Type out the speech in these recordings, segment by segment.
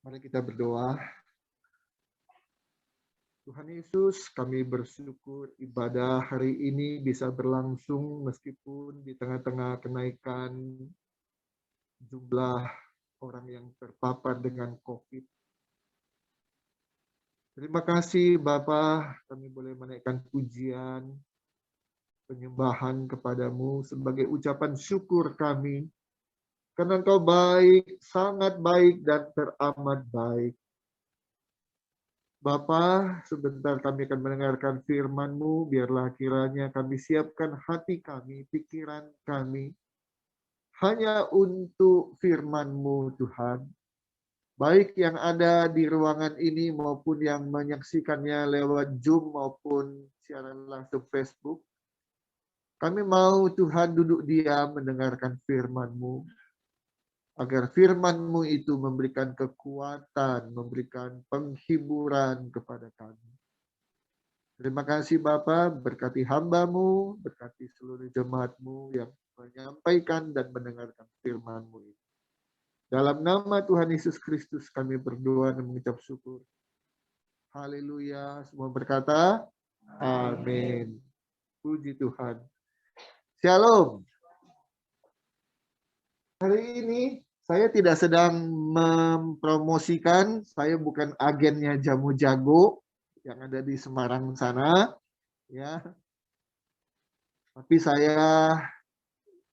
Mari kita berdoa. Tuhan Yesus, kami bersyukur ibadah hari ini bisa berlangsung meskipun di tengah-tengah kenaikan jumlah orang yang terpapar dengan COVID. Terima kasih Bapa, kami boleh menaikkan pujian, penyembahan kepadamu sebagai ucapan syukur kami. Karena Engkau baik, sangat baik dan teramat baik. Bapa, sebentar kami akan mendengarkan firman-Mu, biarlah kiranya kami siapkan hati kami, pikiran kami, hanya untuk firman-Mu Tuhan. Baik yang ada di ruangan ini maupun yang menyaksikannya lewat Zoom maupun siaran langsung Facebook. Kami mau Tuhan duduk diam mendengarkan firman-Mu. Agar firman-Mu itu memberikan kekuatan, memberikan penghiburan kepada kami. Terima kasih Bapa, berkati hamba-Mu, berkati seluruh jemaat-Mu yang menyampaikan dan mendengarkan firman-Mu ini. Dalam nama Tuhan Yesus Kristus kami berdoa dan mengucap syukur. Haleluya, semua berkata, amin. Puji Tuhan. Shalom. Hari ini saya tidak sedang mempromosikan, saya bukan agennya Jamu Jago yang ada di Semarang sana, ya. Tapi saya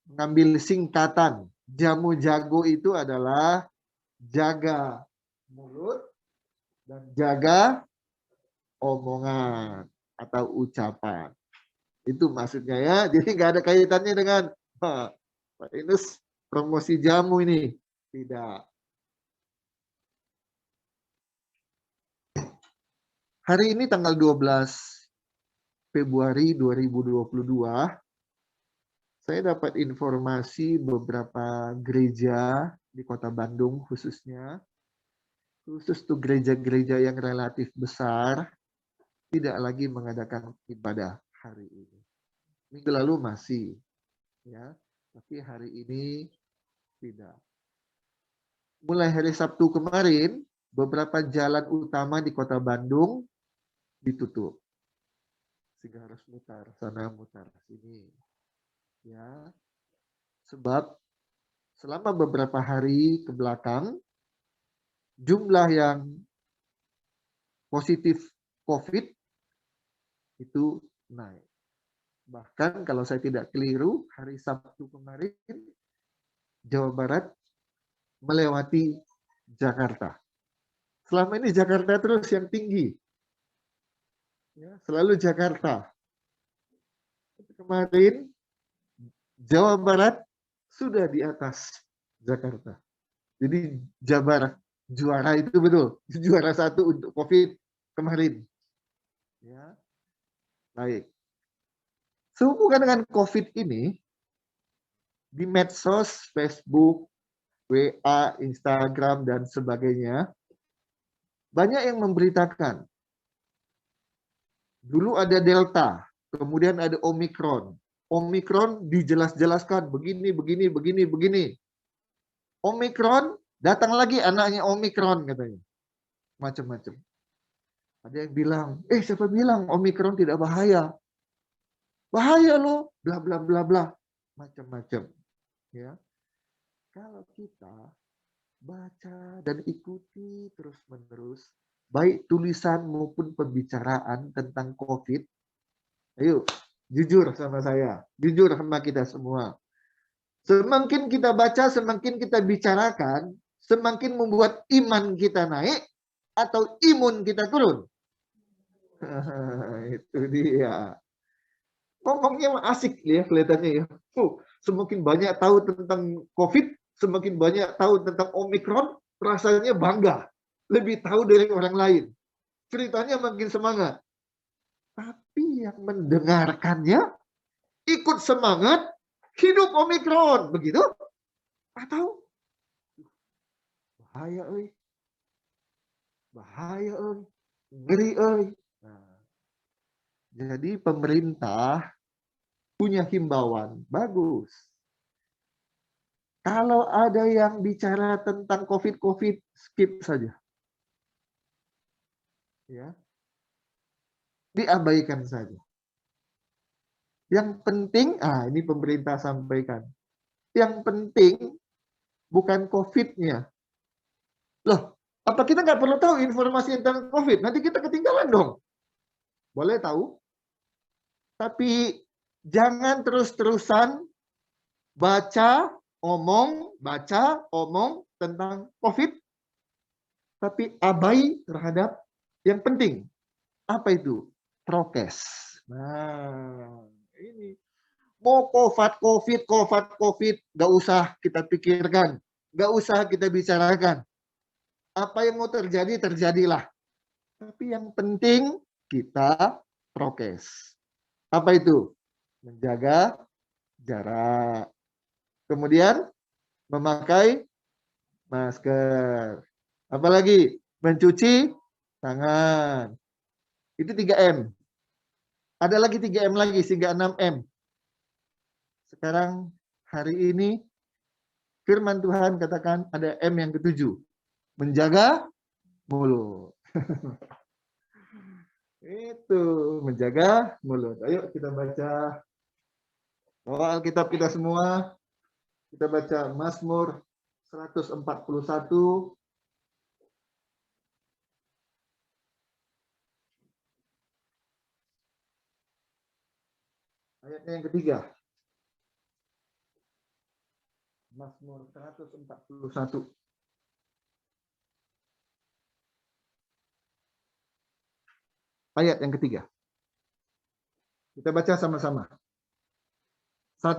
mengambil singkatan. Jamu Jago itu adalah jaga mulut dan jaga omongan atau ucapan. Itu maksudnya ya. Jadi nggak ada kaitannya dengan Pak Inus promosi jamu ini. Tidak. Hari ini tanggal 12 Februari 2022, saya dapat informasi beberapa gereja di Kota Bandung khususnya, khusus tuh gereja-gereja yang relatif besar, tidak lagi mengadakan ibadah hari ini. Minggu lalu masih, ya, tapi hari ini tidak. Mulai hari Sabtu kemarin, beberapa jalan utama di Kota Bandung ditutup. Sehingga harus mutar sana, mutar sini. Ya. Sebab selama beberapa hari ke belakang, jumlah yang positif COVID itu naik. Bahkan kalau saya tidak keliru, hari Sabtu kemarin, Jawa Barat melewati Jakarta. Selama ini Jakarta terus yang tinggi. Ya, selalu Jakarta. Kemarin Jawa Barat sudah di atas Jakarta. Jadi Jabar juara itu betul. Juara satu untuk COVID kemarin. Ya. Baik. Sehubungan dengan COVID ini, di medsos, Facebook, WA, Instagram, dan sebagainya, banyak yang memberitakan. Dulu ada Delta, kemudian ada Omikron. Omikron dijelas-jelaskan begini, begini, begini, begini. Omikron, datang lagi anaknya Omikron katanya. Macam-macam. Ada yang bilang, siapa bilang Omikron tidak bahaya? Bahaya loh, bla bla bla bla. Macam-macam. Ya. Kalau kita baca dan ikuti terus-menerus, baik tulisan maupun pembicaraan tentang COVID, ayo, jujur sama saya, jujur sama kita semua. Semakin kita baca, semakin kita bicarakan, semakin membuat iman kita naik atau imun kita turun. Itu dia. Ngomongnya asik ya kelihatannya ya. Semakin banyak tahu tentang COVID, semakin banyak tahu tentang Omikron, rasanya bangga. Lebih tahu dari orang lain. Ceritanya makin semangat. Tapi yang mendengarkannya ikut semangat, hidup Omikron. Begitu? Atau bahaya euy. Bahaya euy. Ngeri euy. Nah, jadi pemerintah punya himbauan. Bagus. Kalau ada yang bicara tentang COVID, skip saja. Ya, diabaikan saja. Yang penting, ini pemerintah sampaikan. Yang penting bukan COVID-nya. Loh, apa kita nggak perlu tahu informasi tentang COVID? Nanti kita ketinggalan dong. Boleh tahu, tapi jangan terus-terusan baca, omong tentang COVID, tapi abai terhadap yang penting. Apa itu? Prokes. Nah, ini mau COVID, nggak usah kita pikirkan, nggak usah kita bicarakan. Apa yang mau terjadi, terjadilah. Tapi yang penting kita prokes. Apa itu? Menjaga jarak. Kemudian memakai masker. Apalagi? Mencuci tangan. Itu 3M. Ada lagi 3M lagi, sehingga 6M. Sekarang hari ini firman Tuhan katakan ada M yang ketujuh. Menjaga mulut. Itu, menjaga mulut. Ayo kita baca Alkitab kita semua. Kita baca Mazmur 141. Ayatnya yang ketiga. Mazmur 141. Ayat yang ketiga. Kita baca sama-sama. 1,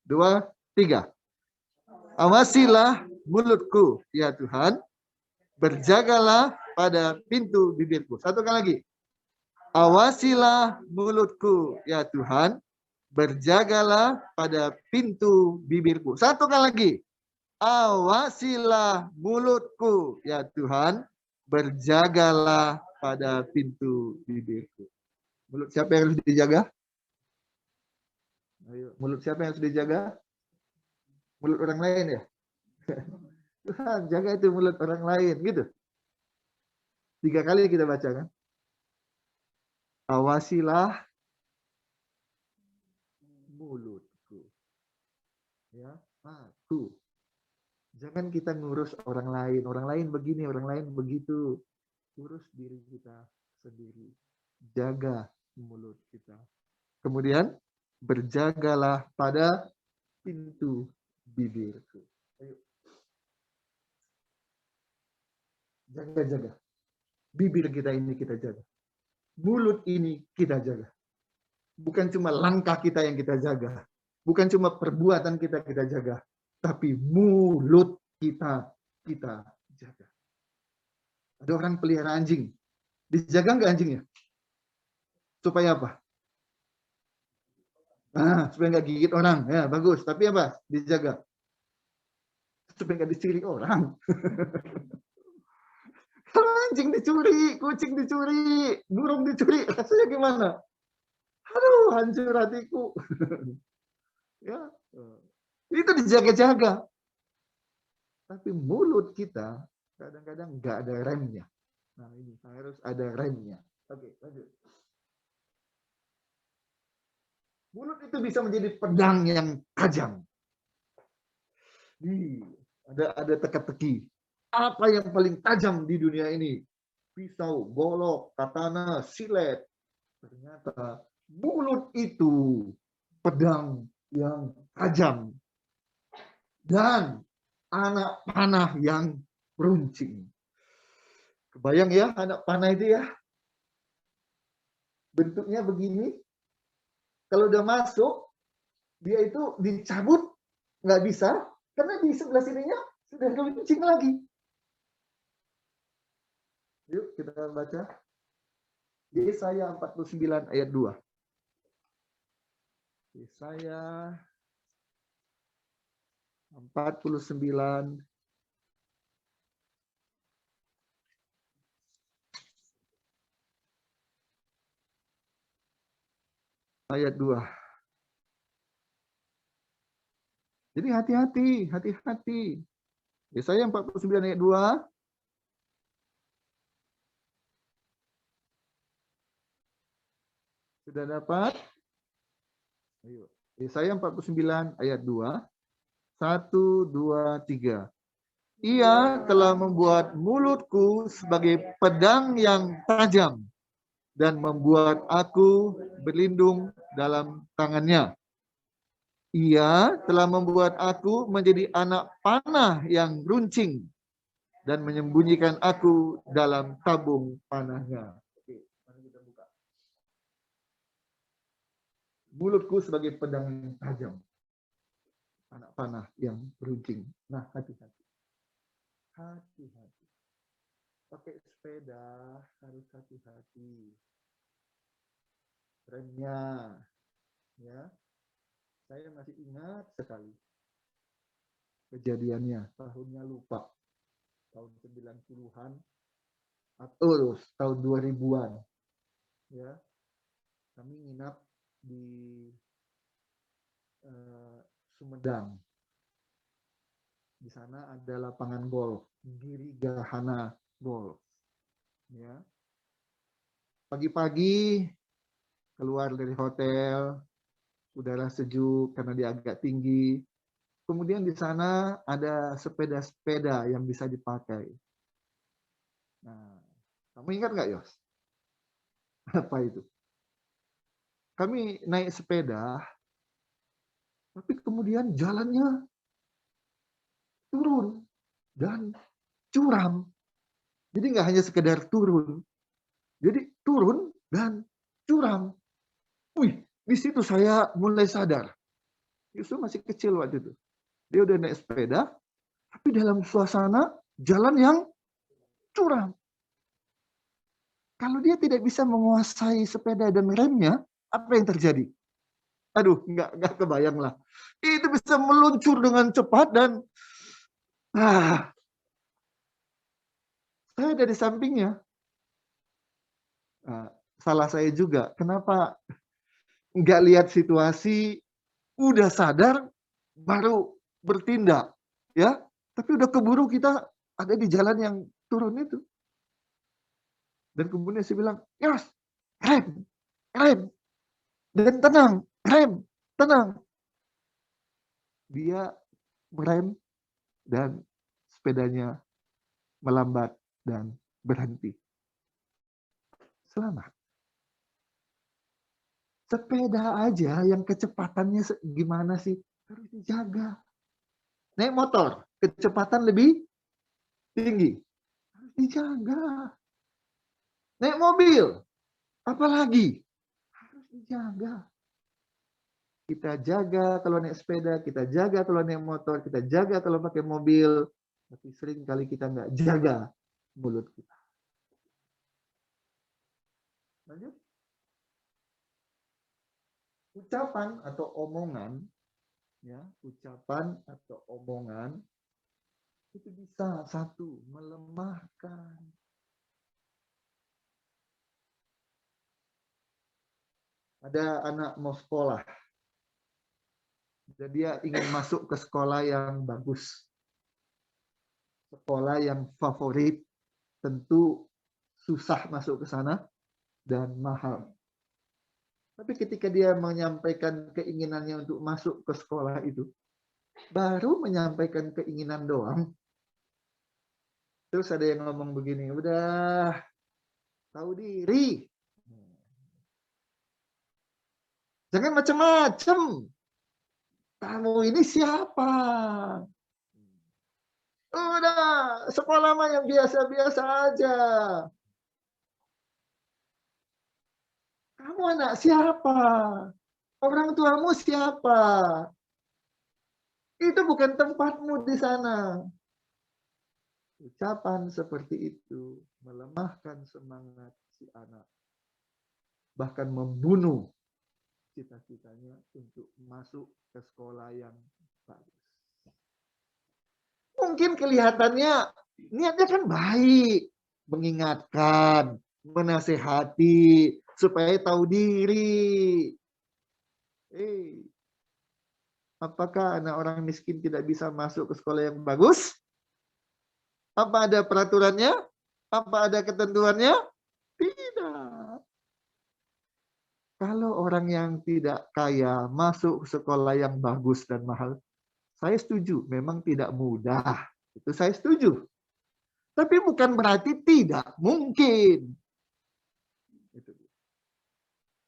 2, 3. Awasilah mulutku, ya Tuhan. Berjagalah pada pintu bibirku. Satu kali lagi. Awasilah mulutku, ya Tuhan. Berjagalah pada pintu bibirku. Satu kali lagi. Awasilah mulutku, ya Tuhan. Berjagalah pada pintu bibirku. Mulut siapa yang harus dijaga? Ayo, mulut siapa yang harus dijaga? Mulut orang lain ya? Tuhan, jaga itu mulut orang lain. Gitu. 3 kali kita baca kan? Awasilah mulutku. Ya, aku. Jangan kita ngurus orang lain. Orang lain begini, orang lain begitu. Urus diri kita sendiri. Jaga mulut kita. Kemudian, berjagalah pada pintu bibirku. Ayo. Jaga-jaga. Bibir kita ini kita jaga. Mulut ini kita jaga. Bukan cuma langkah kita yang kita jaga. Bukan cuma perbuatan kita jaga. Tapi mulut kita jaga. Ada orang pelihara anjing. Dijaga nggak anjingnya? Supaya apa? Supaya nggak gigit orang. Ya, bagus. Tapi apa? Dijaga. Supaya nggak dicuri orang. Kalau anjing dicuri, kucing dicuri, burung dicuri, rasanya gimana? Aduh, hancur hatiku. Ya, itu dijaga-jaga. Tapi mulut kita kadang-kadang nggak ada remnya. Nah, ini harus ada remnya. Oke, lanjut. Mulut itu bisa menjadi pedang yang tajam. Ada teka-teki. Apa yang paling tajam di dunia ini? Pisau, golok, katana, silet. Ternyata mulut itu pedang yang tajam. Dan anak panah yang runcing. Kebayang ya anak panah itu ya? Bentuknya begini. Kalau udah masuk, dia itu dicabut, nggak bisa, karena di sebelah sininya sudah runcing lagi. Yuk kita baca. Yesaya 49 ayat 2. Yesaya 49 ayat 2. Jadi hati-hati. Yesaya 49 ayat 2. Sudah dapat? Ayo. Yesaya 49 ayat 2. 1, 2, 3. Ia telah membuat mulutku sebagai pedang yang tajam dan membuat aku berlindung dalam tangannya. Ia telah membuat aku menjadi anak panah yang runcing dan menyembunyikan aku dalam tabung panahnya. Oke, mari kita buka. Mulutku sebagai pedang yang tajam, anak panah yang runcing. Nah, hati-hati. Hati-hati. Pakai sepeda harus hati-hati. Remnya, ya. Saya masih ingat sekali kejadiannya. Tahunnya lupa. Tahun 90-an atau tahun 2000-an. Ya. Kami nginap di Sumedang. Di sana ada lapangan golf, Girigahana Golf. Ya. Pagi-pagi keluar dari hotel, udara sejuk karena dia agak tinggi. Kemudian di sana ada sepeda-sepeda yang bisa dipakai. Nah, kamu ingat nggak, Yos? Apa itu? Kami naik sepeda, tapi kemudian jalannya turun dan curam. Jadi nggak hanya sekedar turun, jadi turun dan curam. Wih, di situ saya mulai sadar. Yusuf masih kecil waktu itu. Dia udah naik sepeda, tapi dalam suasana jalan yang curam. Kalau dia tidak bisa menguasai sepeda dan remnya, apa yang terjadi? Aduh, nggak kebayang lah. Itu bisa meluncur dengan cepat dan saya dari sampingnya. Salah saya juga. Kenapa nggak lihat situasi, udah sadar, baru bertindak, ya? Tapi udah keburu kita ada di jalan yang turun itu. Dan kemudian saya bilang, Yos, rem, rem, dan tenang, rem, tenang. Dia merem dan sepedanya melambat dan berhenti. Selamat. Sepeda aja yang kecepatannya gimana sih? Harus dijaga. Naik motor, kecepatan lebih tinggi. Harus dijaga. Naik mobil, apalagi? Harus dijaga. Kita jaga kalau naik sepeda, kita jaga kalau naik motor, kita jaga kalau pakai mobil. Tapi sering kali kita nggak jaga mulut kita. Lanjut. Ucapan atau omongan, ya, ucapan atau omongan itu bisa satu melemahkan. Ada anak mau sekolah, dan dia ingin masuk ke sekolah yang bagus, sekolah yang favorit, tentu susah masuk ke sana dan mahal. Tapi ketika dia menyampaikan keinginannya untuk masuk ke sekolah itu, baru menyampaikan keinginan doang, terus ada yang ngomong begini, udah tahu diri, jangan macam-macam. Kamu ini siapa? Udah, sekolah mah yang biasa-biasa aja. Kamu anak siapa? Orang tuamu siapa? Itu bukan tempatmu di sana. Ucapan seperti itu melemahkan semangat si anak. Bahkan membunuh cita-citanya untuk masuk ke sekolah yang bagus. Mungkin kelihatannya niatnya kan baik, mengingatkan, menasehati, supaya tahu diri. Apakah anak orang miskin tidak bisa masuk ke sekolah yang bagus? Apa ada peraturannya? Apa ada ketentuannya? Tidak. Kalau orang yang tidak kaya masuk sekolah yang bagus dan mahal, saya setuju, memang tidak mudah. Itu saya setuju. Tapi bukan berarti tidak mungkin. Itu.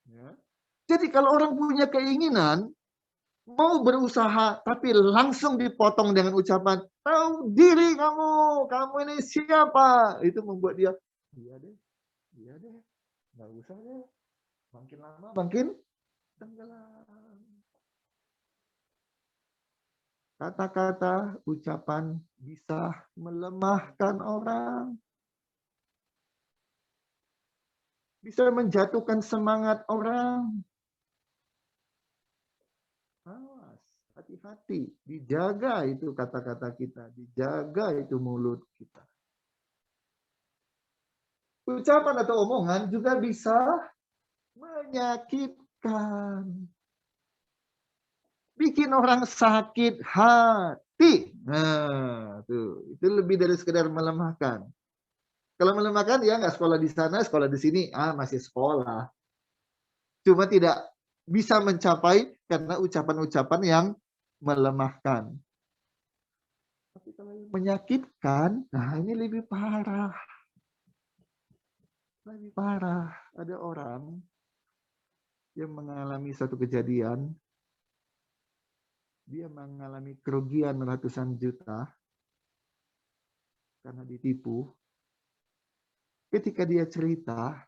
Ya. Jadi kalau orang punya keinginan, mau berusaha, tapi langsung dipotong dengan ucapan, tahu diri kamu ini siapa? Itu membuat dia, iya deh, nggak usah deh. Makin lama makin tenggelam. Kata-kata, ucapan bisa melemahkan orang, bisa menjatuhkan semangat orang. Awas, hati-hati, dijaga itu kata-kata kita, dijaga itu mulut kita. Ucapan atau omongan juga bisa menyakitkan. Bikin orang sakit hati. Nah, tuh, itu lebih dari sekedar melemahkan. Kalau melemahkan ya nggak sekolah di sana, sekolah di sini, masih sekolah. Cuma tidak bisa mencapai karena ucapan-ucapan yang melemahkan. Tapi kalau yang menyakitkan, nah ini lebih parah. Lebih parah. Ada orang yang mengalami satu kejadian, dia mengalami kerugian ratusan juta karena ditipu. Ketika dia cerita,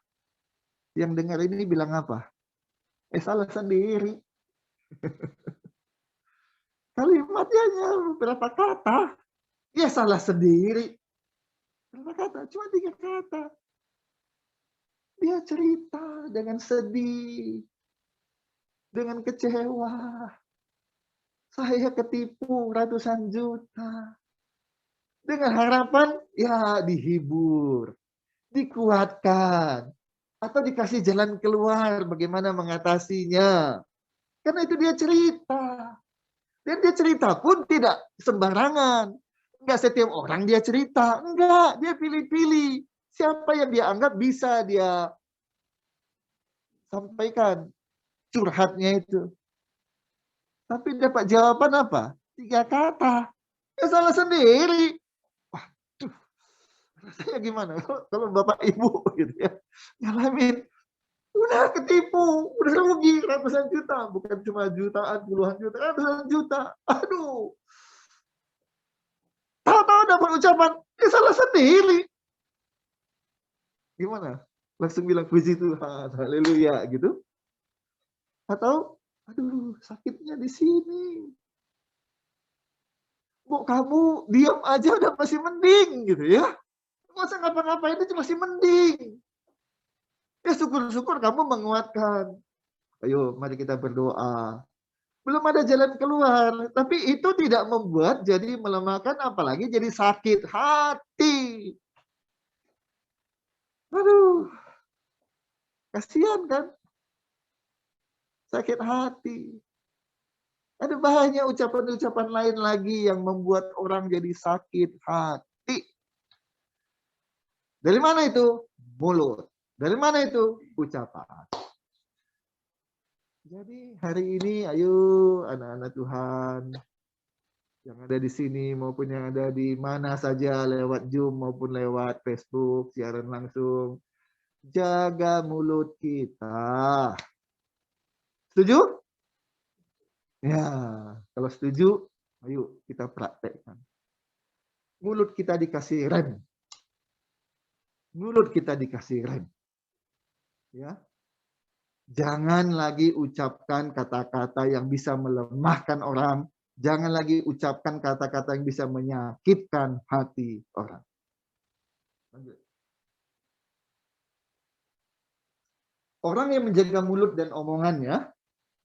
yang dengar ini bilang apa? Salah sendiri. Kalimatnya hanya beberapa kata. Ya salah sendiri. Berapa kata? Cuma 3 kata. Dia cerita dengan sedih. Dengan kecewa. Saya ketipu ratusan juta. Dengan harapan ya dihibur. Dikuatkan. Atau dikasih jalan keluar bagaimana mengatasinya. Karena itu dia cerita. Dan dia cerita pun tidak sembarangan. Enggak setiap orang dia cerita. Enggak, dia pilih-pilih. Siapa yang dia anggap bisa dia sampaikan curhatnya itu. Tapi dapat jawaban apa? 3 kata. Ya salah sendiri. Waduh, rasanya gimana? Kalau Bapak Ibu gitu ya, ngalamin udah ketipu, udah rugi ratusan juta, bukan cuma jutaan, puluhan juta, ratusan juta. Aduh. Tahu-tahu dapat ucapan, ya salah sendiri. Gimana? Langsung bilang puji Tuhan, haleluya gitu. Atau aduh, sakitnya di sini. Bu, kamu diam aja udah masih mending gitu ya. Nggak usah ngapa-ngapain itu masih mending. Ya syukur-syukur kamu menguatkan. Ayo, mari kita berdoa. Belum ada jalan keluar, tapi itu tidak membuat jadi melemahkan, apalagi jadi sakit hati. Aduh, kasihan kan? Sakit hati. Ada banyak ucapan-ucapan lain lagi yang membuat orang jadi sakit hati. Dari mana itu? Mulut. Dari mana itu? Ucapan. Jadi hari ini ayo anak-anak Tuhan yang ada di sini maupun yang ada di mana saja lewat Zoom maupun lewat Facebook siaran langsung, jaga mulut kita. Setuju? Ya, kalau setuju, ayo kita praktekkan. Mulut kita dikasih rem. Mulut kita dikasih rem. Ya. Jangan lagi ucapkan kata-kata yang bisa melemahkan orang. Jangan lagi ucapkan kata-kata yang bisa menyakitkan hati orang. Orang yang menjaga mulut dan omongannya,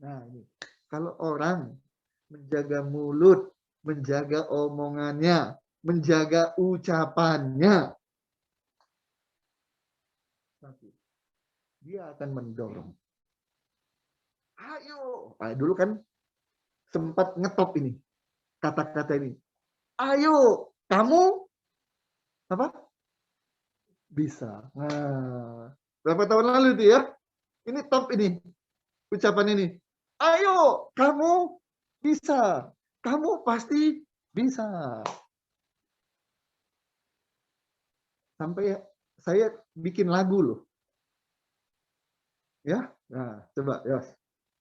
nah ini, kalau orang menjaga mulut, menjaga omongannya, menjaga ucapannya, dia akan mendorong. Ayo, dulu kan sempat ngetop ini kata-kata ini. Ayo, kamu apa? Bisa. Nah, berapa tahun lalu itu ya? Ini top ini. ucapan ini. Ayo, kamu bisa. Kamu pasti bisa. Sampai saya bikin lagu loh. Ya, nah coba ya.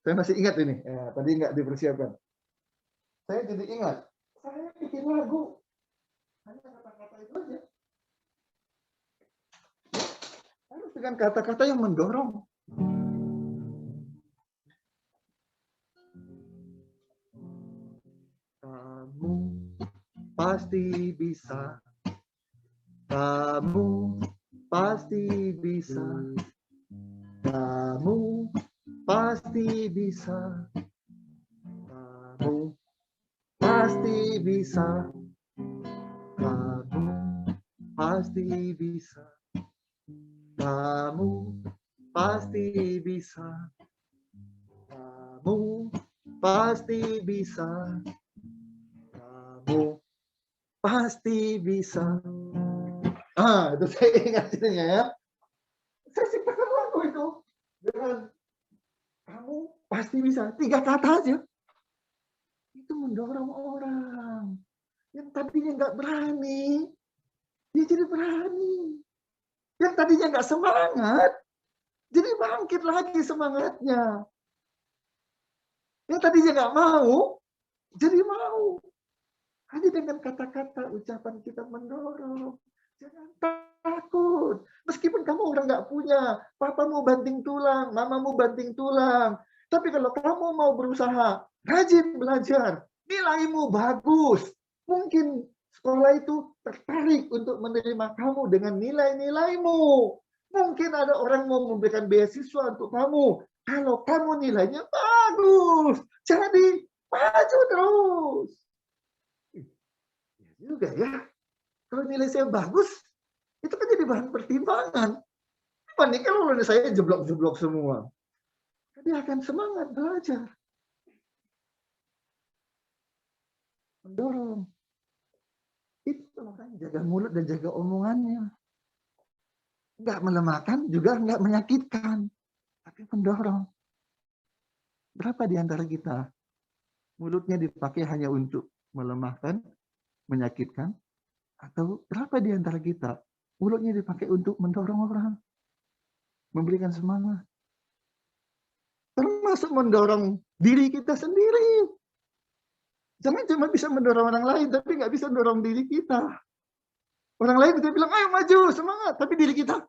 Saya masih ingat ini. Ya, tadi nggak dipersiapkan. Saya jadi ingat. Saya bikin lagu. Hanya kata-kata itu aja. Harus dengan kata-kata yang mendorong. Kamu pasti bisa. Kamu pasti bisa. Kamu pasti bisa. Kamu pasti bisa. Kamu pasti bisa. Kamu pasti bisa. Kamu pasti bisa. Kamu pasti bisa. Itu saya ingat itunya ya. Saya ciptakan lagu itu dengan kamu pasti bisa. 3 kata aja. Itu mendorong orang yang tadinya nggak berani, dia jadi berani. Yang tadinya nggak semangat, jadi bangkit lagi semangatnya. Yang tadinya nggak mau, jadi mau. Hanya dengan kata-kata ucapan kita mendorong. Jangan takut. Meskipun kamu udah nggak punya, papamu banting tulang, mamamu banting tulang. Tapi kalau kamu mau berusaha, rajin belajar, nilaimu bagus. Mungkin sekolah itu tertarik untuk menerima kamu dengan nilai-nilaimu. Mungkin ada orang mau memberikan beasiswa untuk kamu. Kalau kamu nilainya bagus, jadi maju terus. Juga ya. Kalau nilai saya bagus, itu kan jadi bahan pertimbangan. Dibanding kalau nilai saya jeblok-jeblok semua. Dia akan semangat belajar. Mendorong. Itu makanya jaga mulut dan jaga omongannya. Enggak melemahkan, juga enggak menyakitkan. Tapi mendorong. Berapa di antara kita mulutnya dipakai hanya untuk melemahkan, menyakitkan, atau berapa di antara kita mulutnya dipakai untuk mendorong orang, memberikan semangat, termasuk mendorong diri kita sendiri. Jangan cuma bisa mendorong orang lain, tapi nggak bisa mendorong diri kita. Orang lain bisa bilang, ayo maju, semangat. Tapi diri kita,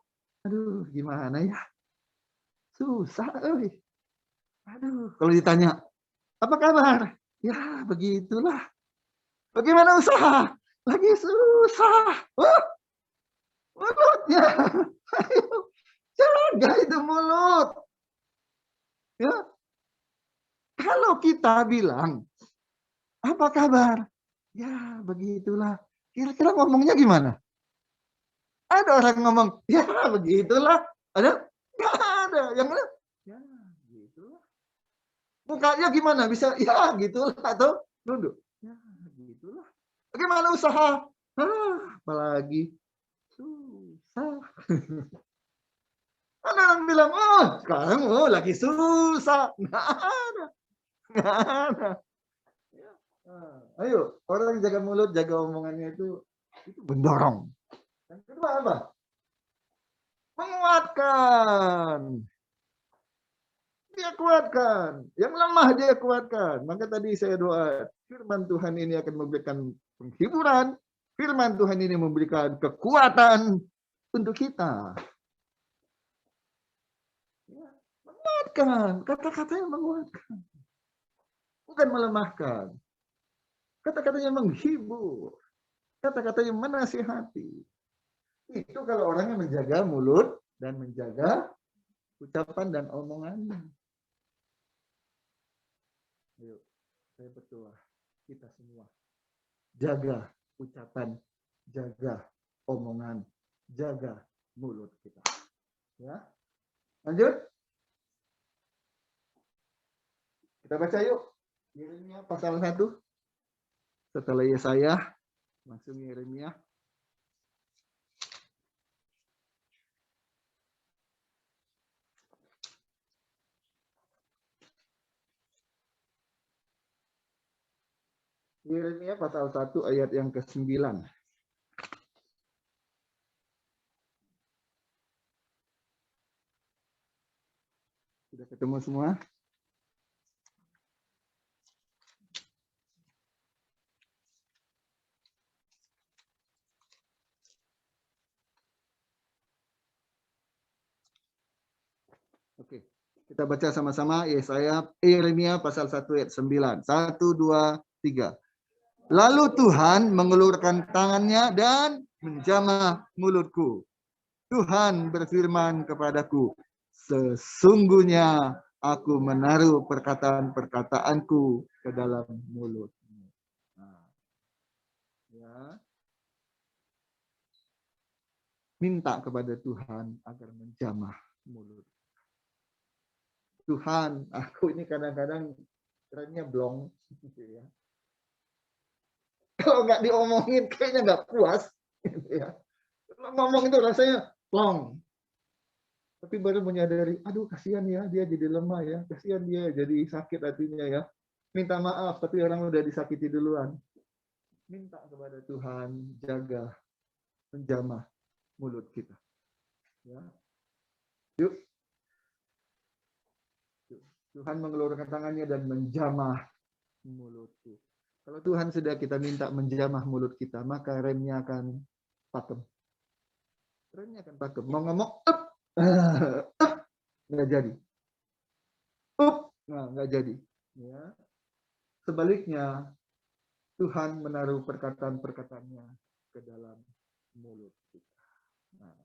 aduh gimana ya? Susah, aduh. Kalau ditanya, apa kabar? Ya, begitulah. Bagaimana usaha? Lagi susah. Mulutnya. Ayo, jaga itu mulut. Ya. Kalau kita bilang, apa kabar? Ya, begitulah. Kira-kira ngomongnya gimana? Ada orang ngomong, ya begitulah. Ada? Nggak ada. Yang mana? Ya, gitulah. Mukanya gimana? Bisa, ya gitulah. Atau nunduk. Ya, gitulah. Bagaimana usaha? Apalagi susah. Ada orang bilang, oh sekarang lagi susah. Nggak ada. Nggak ada. Ayo, orang jaga mulut, jaga omongannya itu mendorong. Yang kedua apa? Menguatkan. Dia kuatkan. Yang lemah dia kuatkan. Maka tadi saya doa, firman Tuhan ini akan memberikan penghiburan. Firman Tuhan ini memberikan kekuatan untuk kita. Menguatkan. Kata-katanya menguatkan. Bukan melemahkan. Kata-katanya menghibur. Kata-katanya menasihati. Itu kalau orangnya menjaga mulut dan menjaga ucapan dan omongannya. Ayo, saya berdoa kita semua. Jaga ucapan, jaga omongan, jaga mulut kita. Ya, lanjut. Kita baca yuk. Yeremia pasal 1. Setelah Yesaya, langsung Yeremia. Yeremia pasal 1 ayat yang ke-9. Sudah ketemu semua? Oke. Kita baca sama-sama Yeremia pasal 1 ayat 9. 1, 2, 3. Lalu Tuhan mengulurkan tangannya dan menjamah mulutku. Tuhan berfirman kepadaku, sesungguhnya aku menaruh perkataan-perkataanku ke dalam mulutmu. Nah, ya. Minta kepada Tuhan agar menjamah mulut. Tuhan, aku ini kadang-kadang kerennya blong, gitu ya. Kalau nggak diomongin, kayaknya nggak puas, gitu ya. Kalau ngomong itu rasanya plong. Tapi baru menyadari, aduh kasihan ya, dia jadi lemah ya, kasihan dia jadi sakit hatinya ya. Minta maaf, tapi orang udah disakiti duluan. Minta kepada Tuhan, jaga, menjamah mulut kita. Ya. Yuk. Tuhan mengeluarkan tangannya dan menjamah mulutku. Kalau Tuhan sudah kita minta menjamah mulut kita, maka remnya akan pakem. Remnya akan pakem. Mau ngomong, nggak jadi. Nah, nggak jadi. Ya. Sebaliknya, Tuhan menaruh perkataan-perkataannya ke dalam mulut kita. Nah,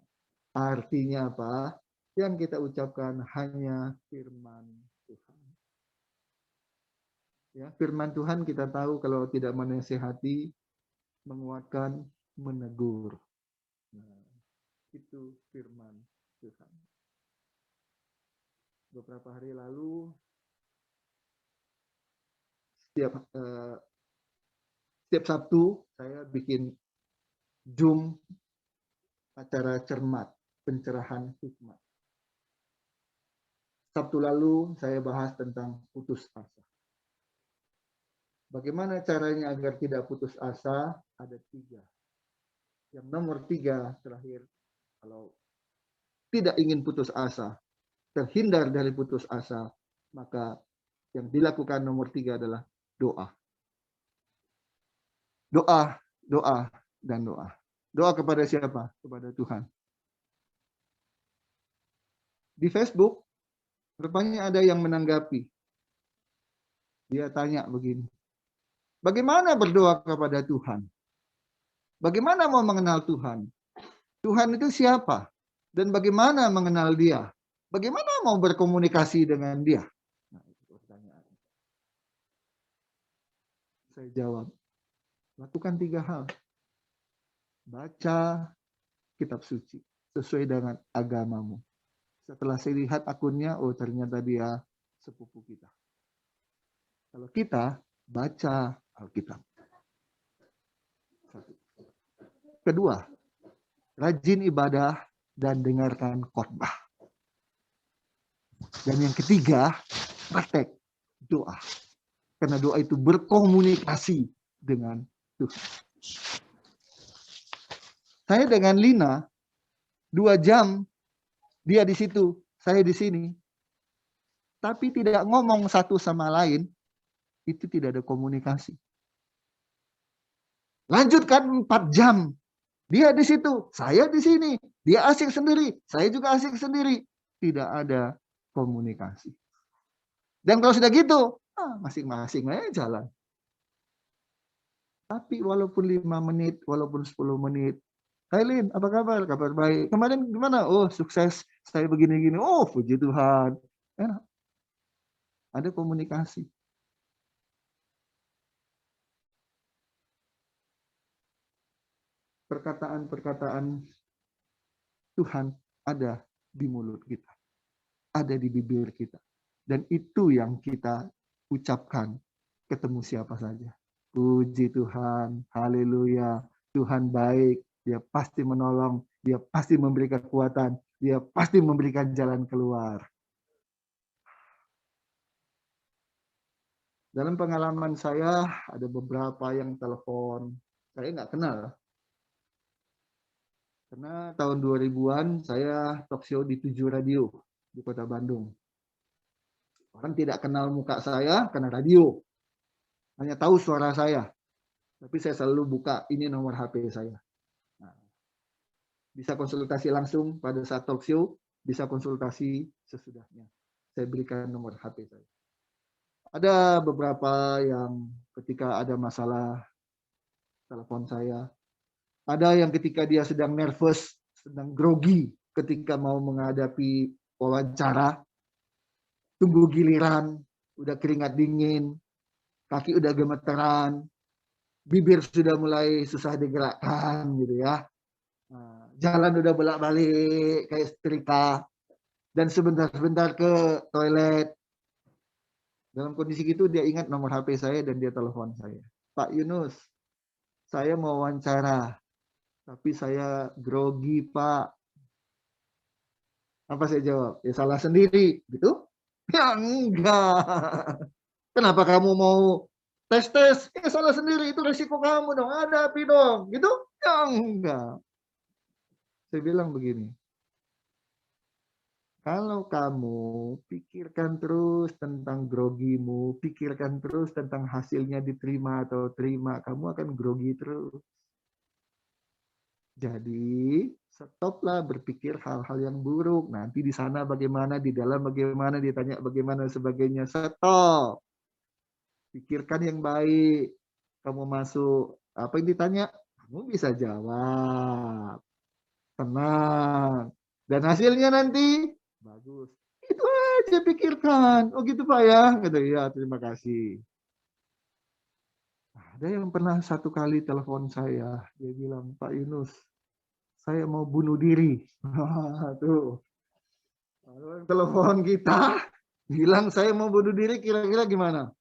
artinya apa? Yang kita ucapkan hanya firman Tuhan. Ya, firman Tuhan kita tahu kalau tidak menasihati, menguatkan, menegur. Nah, itu firman Tuhan. Beberapa hari lalu, setiap Sabtu saya bikin Zoom acara cermat, pencerahan hikmat. Sabtu lalu saya bahas tentang putus asa. Bagaimana caranya agar tidak putus asa? Ada 3. Yang nomor 3 terakhir, kalau tidak ingin putus asa, terhindar dari putus asa, maka yang dilakukan nomor 3 adalah doa. Doa, doa, dan doa. Doa kepada siapa? Kepada Tuhan. Di Facebook, rupanya ada yang menanggapi. Dia tanya begini, bagaimana berdoa kepada Tuhan? Bagaimana mau mengenal Tuhan? Tuhan itu siapa? Dan bagaimana mengenal dia? Bagaimana mau berkomunikasi dengan dia? Nah, itu pertanyaan. Saya jawab, lakukan 3 hal. Baca kitab suci sesuai dengan agamamu. Setelah saya lihat akunnya, oh ternyata dia sepupu kita. Kalau kita baca Alkitab. Kedua, rajin ibadah dan dengarkan khotbah. Dan yang ketiga, praktek doa. Karena doa itu berkomunikasi dengan Tuhan. Saya dengan Lina 2 jam, dia di situ, saya di sini. Tapi tidak ngomong satu sama lain, itu tidak ada komunikasi. Lanjutkan 4 jam, dia di situ, saya di sini. Dia asik sendiri, saya juga asik sendiri. Tidak ada komunikasi. Dan kalau sudah gitu, masing-masing aja jalan. Tapi walaupun 5 menit, walaupun 10 menit, hai Lin, apa kabar? Kabar baik. Kemarin gimana? Oh, sukses. Saya begini-gini. Oh, puji Tuhan. Enak. Ada komunikasi. Perkataan-perkataan Tuhan ada di mulut kita. Ada di bibir kita. Dan itu yang kita ucapkan ketemu siapa saja. Puji Tuhan. Haleluya. Tuhan baik. Dia pasti menolong. Dia pasti memberi kekuatan. Dia pasti memberikan jalan keluar. Dalam pengalaman saya ada beberapa yang telepon, saya nggak kenal. Karena tahun 2000-an saya talk show di 7 radio di Kota Bandung. Orang tidak kenal muka saya karena radio. Hanya tahu suara saya. Tapi saya selalu buka, ini nomor HP saya. Nah, bisa konsultasi langsung pada saat talk show, bisa konsultasi sesudahnya. Saya berikan nomor HP saya. Ada beberapa yang ketika ada masalah telepon saya. Ada yang ketika dia sedang nervous, sedang grogi ketika mau menghadapi wawancara, tunggu giliran, udah keringat dingin, kaki udah gemeteran, bibir sudah mulai susah digerakkan gitu ya. Jalan udah bolak-balik kayak setrika, dan sebentar-sebentar ke toilet. Dalam kondisi gitu dia ingat nomor HP saya dan dia telepon saya. Pak Yunus, saya mau wawancara, tapi saya grogi Pak. Apa saya jawab? Ya salah sendiri, gitu? Ya enggak. Kenapa kamu mau tes-tes? Ya salah sendiri, itu resiko kamu dong. Hadapi dong, gitu? Ya enggak. Saya bilang begini, kalau kamu pikirkan terus tentang grogimu, pikirkan terus tentang hasilnya diterima atau terima, kamu akan grogi terus. Jadi, stoplah berpikir hal-hal yang buruk. Nanti di sana bagaimana, di dalam bagaimana, ditanya bagaimana, sebagainya. Stop. Pikirkan yang baik. Kamu masuk, apa yang ditanya, kamu bisa jawab. Tenang. Dan hasilnya nanti bagus. Itu aja pikirkan. Oh gitu Pak ya. Gitu ya, terima kasih. Ada yang pernah satu kali telepon saya, dia bilang, Pak Yunus, saya mau bunuh diri. Tuh. Kalau telepon kita bilang saya mau bunuh diri, kira-kira gimana?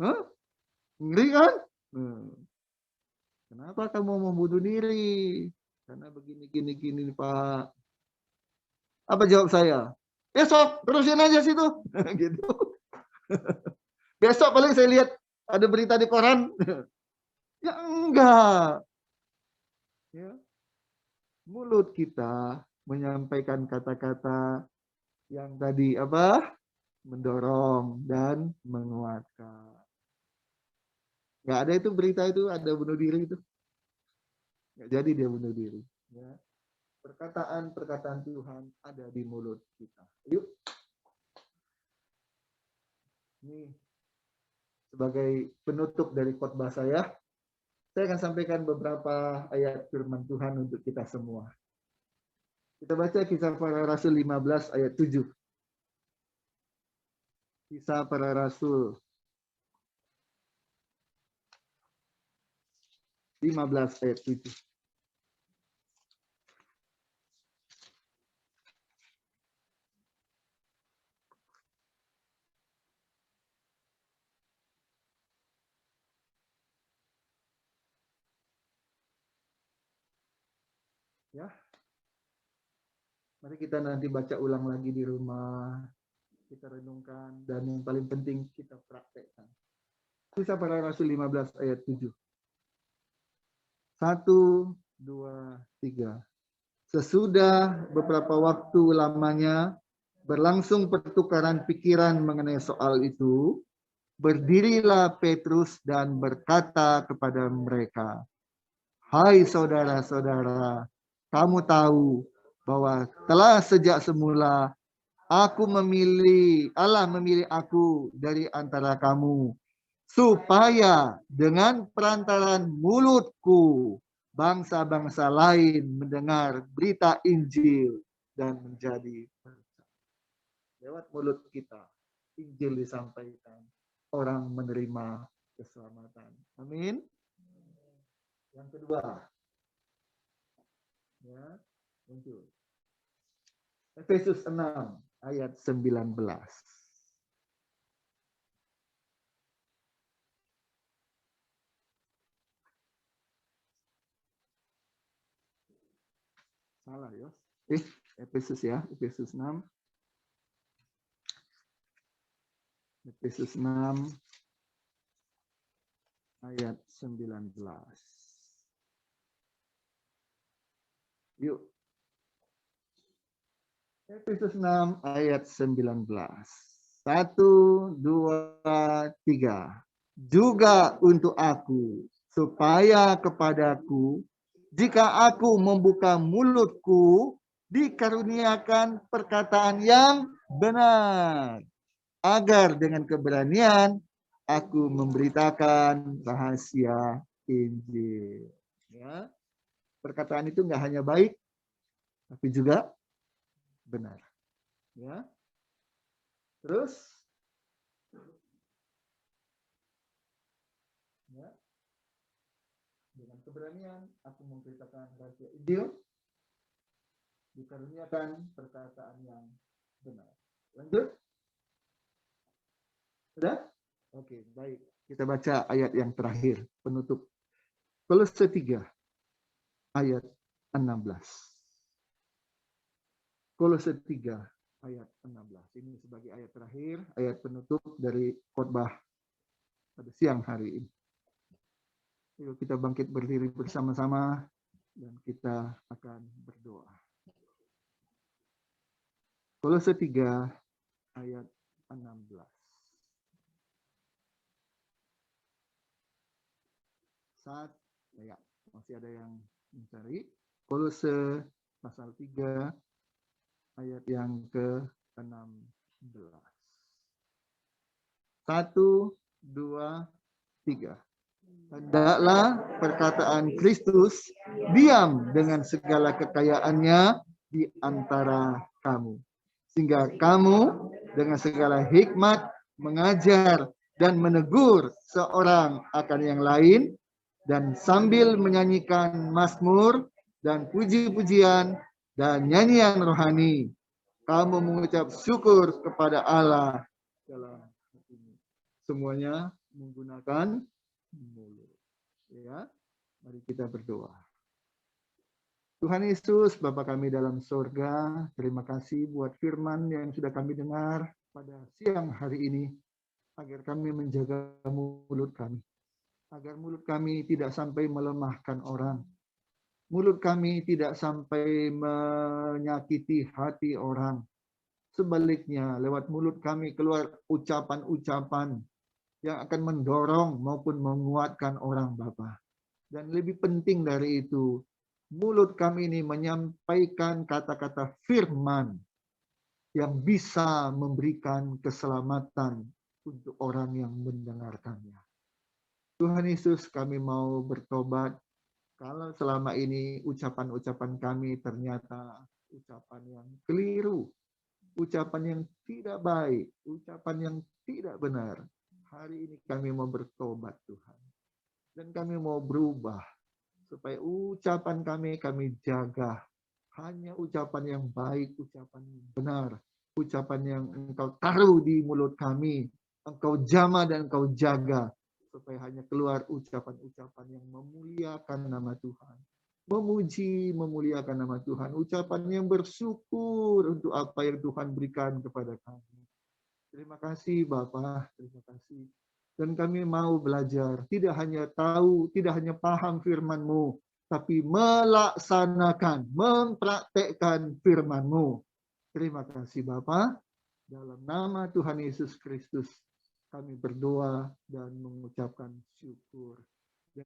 Hah? Ngeri kan? Kenapa kamu mau bunuh diri? Karena begini, gini, gini, Pak. Apa jawab saya? Besok, terusin aja situ. Gitu. Besok paling saya lihat ada berita di koran. Ya enggak. Ya. Mulut kita menyampaikan kata-kata yang tadi apa? Mendorong dan menguatkan. Nggak ada itu berita itu, ada bunuh diri itu. Nggak jadi dia bunuh diri. Ya. Perkataan-perkataan Tuhan ada di mulut kita. Yuk. Ini sebagai penutup dari khotbah saya akan sampaikan beberapa ayat firman Tuhan untuk kita semua. Kita baca Kisah Para Rasul 15 ayat 7. Kisah Para Rasul 15 ayat 7. Ya. Mari kita nanti baca ulang lagi di rumah. Kita renungkan dan yang paling penting kita praktekkan. Kisah Para Rasul 15 ayat 7. 1, 2, 3. Sesudah beberapa waktu lamanya berlangsung pertukaran pikiran mengenai soal itu, berdirilah Petrus dan berkata kepada mereka, "Hai saudara-saudara, kamu tahu bahwa telah sejak semula Allah memilih aku dari antara kamu, supaya dengan perantaran mulutku bangsa-bangsa lain mendengar berita Injil dan menjadi percaya." Lewat mulut kita, Injil disampaikan, orang menerima keselamatan. Amin. Yang kedua, ya, muncul. Efesus 6 ayat 19. Salah ya. Efesus ya, Efesus 6. Efesus 6 ayat 19. Yuk. Efesus 6 ayat 19. 1, 2, 3. Juga untuk aku, supaya kepadaku, jika aku membuka mulutku, dikaruniakan perkataan yang benar, agar dengan keberanian aku memberitakan rahasia Injil. Ya, perkataan itu nggak hanya baik, tapi juga benar. Ya, terus, ya, dengan keberanian aku memberitakan rahasia Injil, dikaruniakan perkataan yang benar. Lanjut. Sudah? Oke, baik. Kita baca ayat yang terakhir, penutup. Kolose 3 ayat 16. Kolose 3 ayat 16. Ini sebagai ayat terakhir, ayat penutup dari khotbah pada siang hari ini. Yuk kita bangkit berdiri bersama-sama dan kita akan berdoa. Kolose 3 ayat 16. Saat ya, masih ada yang mencari. Kolose pasal 3 ayat yang ke-16. 1, 2, 3. Hendaklah perkataan Kristus diam dengan segala kekayaannya di antara kamu. Sehingga kamu dengan segala hikmat mengajar dan menegur seorang akan yang lain, dan sambil menyanyikan mazmur dan puji-pujian dan nyanyian rohani, kamu mengucap syukur kepada Allah dalam hatimu. Semuanya menggunakan mulut. Ya, mari kita berdoa. Tuhan Yesus, Bapa kami dalam surga, terima kasih buat firman yang sudah kami dengar pada siang hari ini, agar kami menjaga mulut kami. Agar mulut kami tidak sampai melemahkan orang. Mulut kami tidak sampai menyakiti hati orang. Sebaliknya, lewat mulut kami keluar ucapan-ucapan yang akan mendorong maupun menguatkan orang, Bapa. Dan lebih penting dari itu, mulut kami ini menyampaikan kata-kata firman yang bisa memberikan keselamatan untuk orang yang mendengarkannya. Tuhan Yesus, kami mau bertobat kalau selama ini ucapan-ucapan kami ternyata ucapan yang keliru, ucapan yang tidak baik, ucapan yang tidak benar. Hari ini kami mau bertobat, Tuhan. Dan kami mau berubah supaya ucapan kami jaga. Hanya ucapan yang baik, ucapan yang benar, ucapan yang Engkau taruh di mulut kami, Engkau jamah dan Engkau jaga, supaya hanya keluar ucapan-ucapan yang memuliakan nama Tuhan. Memuji, memuliakan nama Tuhan. Ucapan yang bersyukur untuk apa yang Tuhan berikan kepada kami. Terima kasih Bapa, terima kasih. Dan kami mau belajar, tidak hanya tahu, tidak hanya paham firman-Mu, tapi melaksanakan, mempraktekkan firman-Mu. Terima kasih Bapa. Dalam nama Tuhan Yesus Kristus, kami berdoa dan mengucapkan syukur.